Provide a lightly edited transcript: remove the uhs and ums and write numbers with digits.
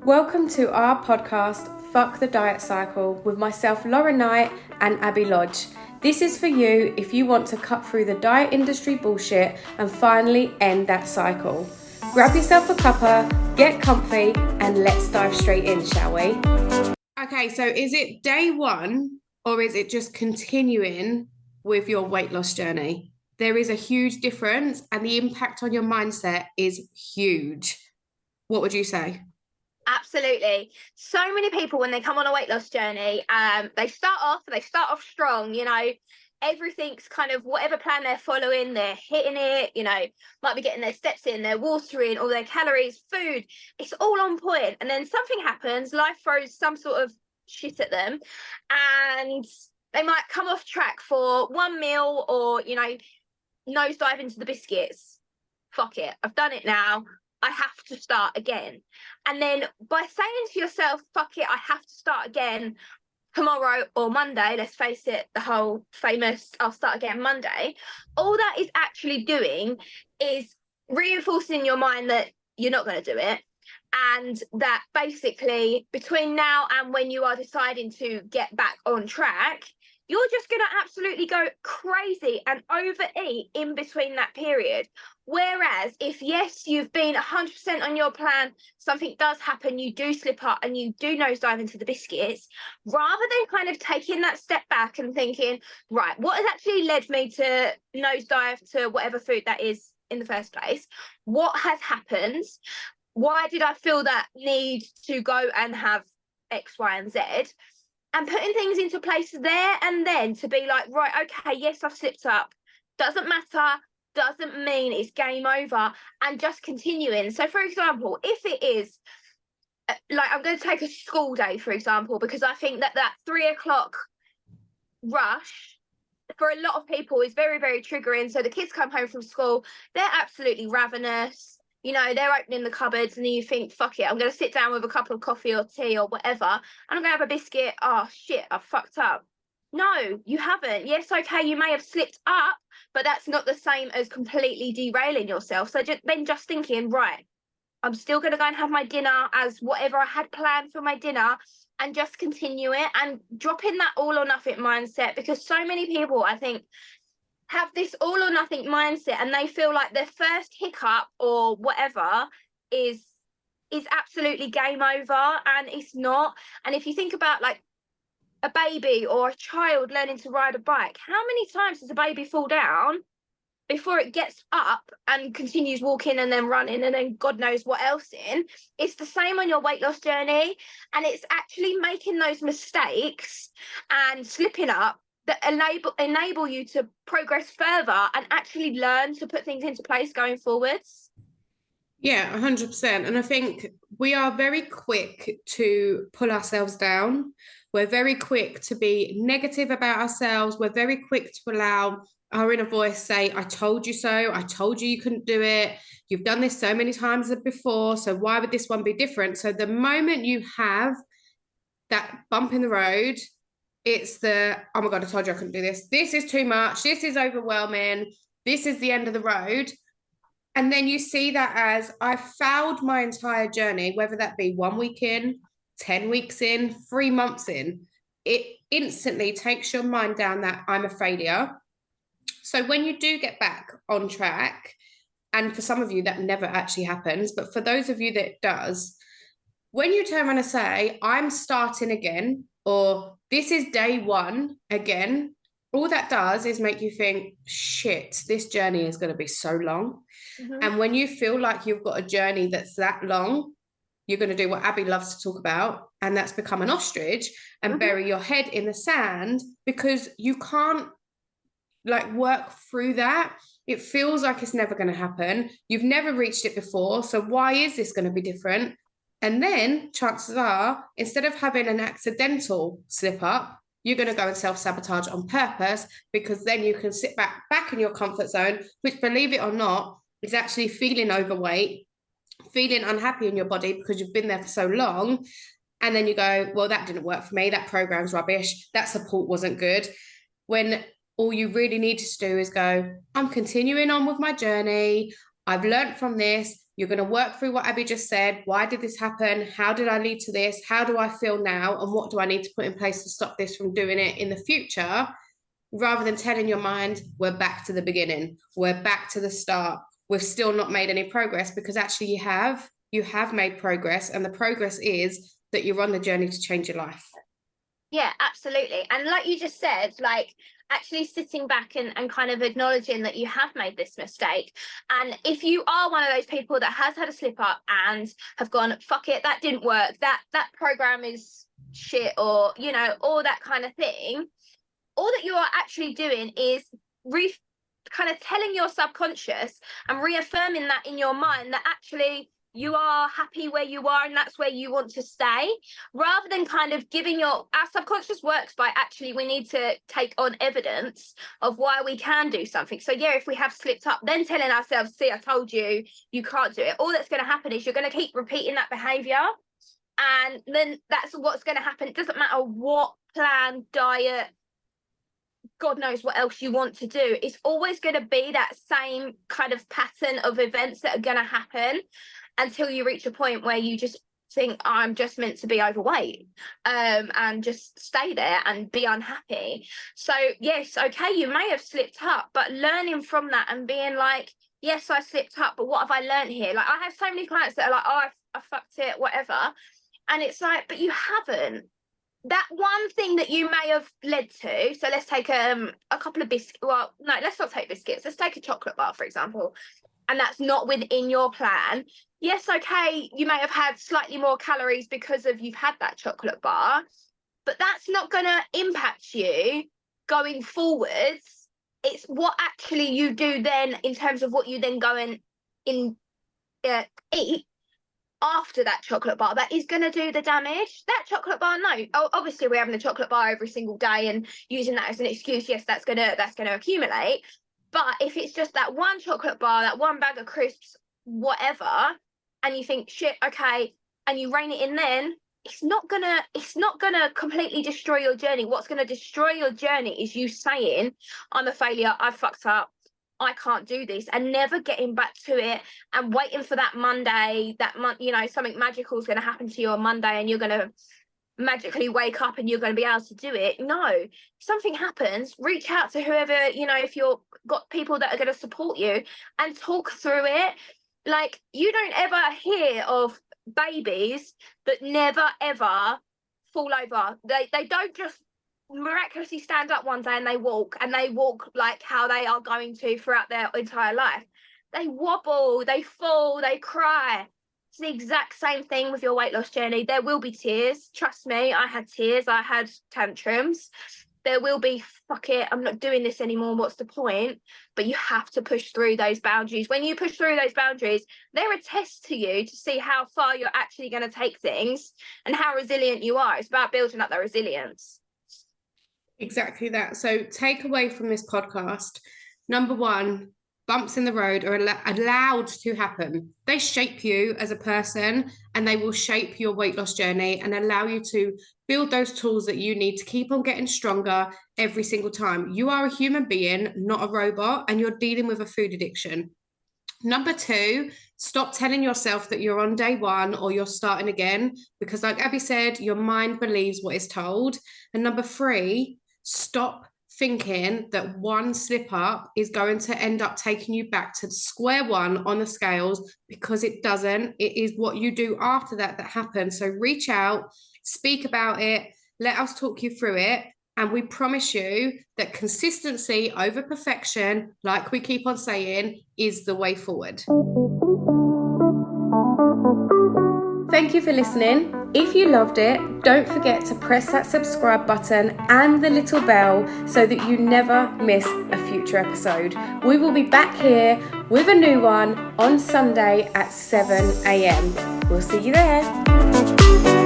Welcome to our podcast, Fuck the Diet Cycle, with myself, Laura Knight, and Abby Lodge. This is for you if you want to cut through the diet industry bullshit and finally end that cycle. Grab yourself a cuppa, get comfy, and let's dive straight in, shall we? Okay, so is it day one or is it just continuing with your weight loss journey? There is a huge difference and the impact on your mindset is huge. What would you say? Absolutely. So many people, when they come on a weight loss journey, they start off strong, everything's kind of whatever plan they're following, they're hitting it, might be getting their steps in, their water in, all their calories, food, it's all on point. And then something happens, life throws some sort of shit at them, and they might come off track for one meal or, nosedive into the biscuits. Fuck it, I've done it now. I have to start again. And then by saying to yourself, fuck it, I have to start again tomorrow or Monday, let's face it, the whole famous I'll start again Monday, all that is actually doing is reinforcing in your mind that you're not going to do it. And that basically between now and when you are deciding to get back on track, you're just going to absolutely go crazy and overeat in between that period. Whereas if, yes, you've been 100% on your plan, something does happen, you do slip up and you do nosedive into the biscuits, rather than kind of taking that step back and thinking, right, what has actually led me to nosedive to whatever food that is in the first place? What has happened? Why did I feel that need to go and have X, Y, and Z? And putting things into place there and then to be like, right, okay, yes, I've slipped up. Doesn't matter. Doesn't mean it's game over. And just continuing. So, for example, if it is, like, I'm going to take a school day, for example, because I think that 3 o'clock rush for a lot of people is very, very triggering. So the kids come home from school, they're absolutely ravenous. They're opening the cupboards and then you think, fuck it, I'm going to sit down with a cup of coffee or tea or whatever, and I'm going to have a biscuit. Oh, shit, I've fucked up. No, you haven't. Yes, okay, you may have slipped up, but that's not the same as completely derailing yourself. So just thinking, right, I'm still going to go and have my dinner as whatever I had planned for my dinner, and just continue it and dropping that all or nothing mindset, because so many people, I think, have this all or nothing mindset and they feel like their first hiccup or whatever is absolutely game over, and it's not. And if you think about like a baby or a child learning to ride a bike, how many times does a baby fall down before it gets up and continues walking and then running and then God knows what else in? It's the same on your weight loss journey, and it's actually making those mistakes and slipping up that enable you to progress further and actually learn to put things into place going forwards. Yeah, 100%. And I think we are very quick to pull ourselves down. We're very quick to be negative about ourselves. We're very quick to allow our inner voice say, I told you so. I told you couldn't do it. You've done this so many times before. So why would this one be different? So the moment you have that bump in the road, it's oh my God, I told you I couldn't do this. This is too much. This is overwhelming. This is the end of the road. And then you see that as I failed my entire journey, whether that be 1 week in, 10 weeks in, 3 months in, it instantly takes your mind down that I'm a failure. So when you do get back on track, and for some of you that never actually happens, but for those of you that it does, when you turn around and say, I'm starting again, or this is day one again, all that does is make you think, shit, this journey is going to be so long. Mm-hmm. And when you feel like you've got a journey that's that long, you're going to do what Abby loves to talk about, and that's become an ostrich and mm-hmm. bury your head in the sand, because you can't work through that. It feels like it's never going to happen. You've never reached it before. So why is this going to be different? And then chances are, instead of having an accidental slip up, you're going to go and self-sabotage on purpose, because then you can sit back in your comfort zone, which, believe it or not, is actually feeling overweight, feeling unhappy in your body because you've been there for so long. And then you go, well, that didn't work for me. That program's rubbish. That support wasn't good. When all you really need to do is go, I'm continuing on with my journey. I've learned from this. You're going to work through what Abby just said. Why did this happen? How did I lead to this? How do I feel now? And what do I need to put in place to stop this from doing it in the future? Rather than telling your mind, we're back to the beginning. We're back to the start. We've still not made any progress, because actually you have made progress. And the progress is that you're on the journey to change your life. Yeah, absolutely. And like you just said, like actually sitting back and kind of acknowledging that you have made this mistake. And if you are one of those people that has had a slip up and have gone, fuck it, that didn't work, that program is shit, or, you know, all that kind of thing, all that you are actually doing is kind of telling your subconscious and reaffirming that in your mind that actually you are happy where you are and that's where you want to stay, rather than kind of giving our subconscious works by actually we need to take on evidence of why we can do something. So yeah, if we have slipped up, then telling ourselves, see, I told you, you can't do it. All that's going to happen is you're going to keep repeating that behavior. And then that's what's going to happen. It doesn't matter what plan, diet, God knows what else you want to do. It's always going to be that same kind of pattern of events that are going to happen until you reach a point where you just think, I'm just meant to be overweight, and just stay there and be unhappy. So yes, okay, you may have slipped up, but learning from that and being like, yes, I slipped up, but what have I learned here? Like, I have so many clients that are like, oh, I fucked it, whatever. And it's like, but you haven't. That one thing that you may have led to, so let's take a couple of biscuits. Well, no, let's not take biscuits. Let's take a chocolate bar, for example. And that's not within your plan. Yes, okay, you may have had slightly more calories because of you've had that chocolate bar, but that's not going to impact you going forwards. It's what actually you do then in terms of what you then go and eat after that chocolate bar that is going to do the damage. That chocolate bar, no, obviously we're having a chocolate bar every single day and using that as an excuse. Yes, that's going to accumulate. But if it's just that one chocolate bar, that one bag of crisps, whatever, and you think, shit, okay, and you rein it in, then it's not gonna completely destroy your journey. What's going to destroy your journey is you saying, I'm a failure, I've fucked up, I can't do this, and never getting back to it and waiting for that Monday, you know, something magical is going to happen to you on Monday and you're going to magically wake up and you're going to be able to do it. No, if something happens, reach out to whoever, you know, if you've got people that are going to support you and talk through it. Like, you don't ever hear of babies that never ever fall over. They don't just miraculously stand up one day and they walk like how they are going to throughout their entire life. They wobble, they fall, they cry. It's the exact same thing with your weight loss journey. There will be tears. Trust me, I had tears, I had tantrums. There will be, fuck it, I'm not doing this anymore, what's the point? But you have to push through those boundaries. When you push through those boundaries, they're a test to you to see how far you're actually going to take things and how resilient you are. It's about building up that resilience. Exactly that. So take away from this podcast, number one, bumps in the road are allowed to happen. They shape you as a person and they will shape your weight loss journey and allow you to build those tools that you need to keep on getting stronger every single time. You are a human being, not a robot, and you're dealing with a food addiction. Number two, stop telling yourself that you're on day one or you're starting again, because like Abby said, your mind believes what is told. And number three, stop thinking that one slip up is going to end up taking you back to square one on the scales, because it doesn't. It is what you do after that happens. So reach out, speak about it, let us talk you through it. And we promise you that consistency over perfection, like we keep on saying, is the way forward. Thank you for listening. If you loved it, don't forget to press that subscribe button and the little bell so that you never miss a future episode. We will be back here with a new one on Sunday at 7 a.m. We'll see you there.